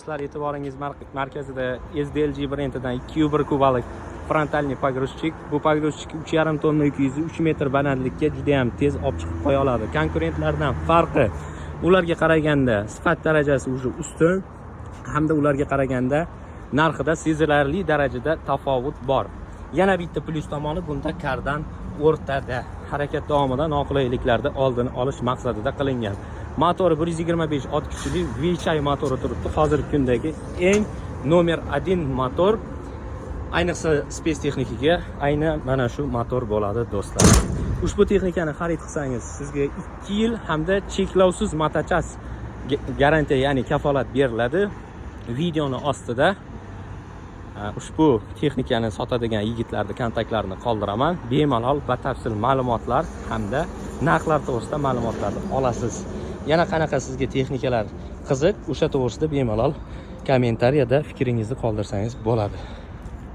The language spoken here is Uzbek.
do'stlar, e'tiboringiz markazida SDLG brendidan 2.1 kubalik frontalniy pogruzchik. Bu pogruzchik 3,5 tonna yuk yuzi 3 metr balandlikka juda ham tez olib chiqib qo'ya oladi. Konkurentlardan farqi, ularga qaraganda sifat darajasi уже ustun, hamda ularga qaraganda narxida sezilarli darajada tafovut bor. Yana bitta plyus tomoni, bunda kardan o'rtada harakat davomida noqulayliklarni oldini olish maqsadida qilingan. Motori 125 ot kuchli VCI motori turibdi. Hozirgi kundagi eng nomer 1 motor. Ayniqsa Space texnikaga ayni mana shu motor bo'ladi do'stlar. Ushbu texnikani xarid qilsangiz sizga 2 yil hamda cheklovsiz motochas garantiya, ya'ni kafolat beriladi. Videoni ostida ushbu texnikani sotadigan yigitlarning kontaktlarini qoldiraman. Bemalol batafsil ma'lumotlar hamda narxlar to'g'risida ma'lumotlarni olasiz. Yana qanaqa sizga texnikalar qiziq, o'sha to'g'risida bemalol kommentariyada fikringizni qoldirsangiz bo'ladi.